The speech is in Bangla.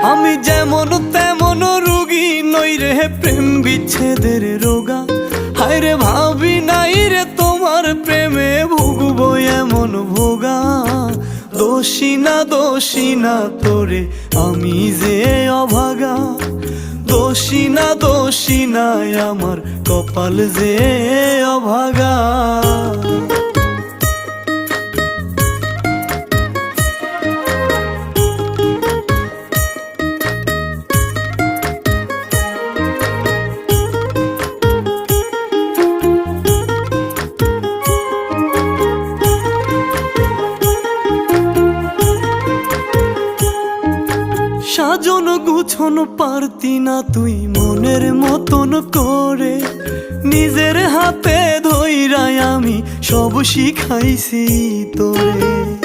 আমি যেমন তেমন রোগী নই রে প্রেম বিচ্ছেদের রোগা। হায়রে ভাবি নাই রে তোমার প্রেমে ভুগবো এমন ভোগা। দোষী না তোরে আমি যে অভাগা। দোষী না আমার কপাল যে অভাগা। সাজন গুছন পারতি না তুই মনের মতন করে। নিজের হাতে ধইরাই আমি সব শিখাইছি তোরে।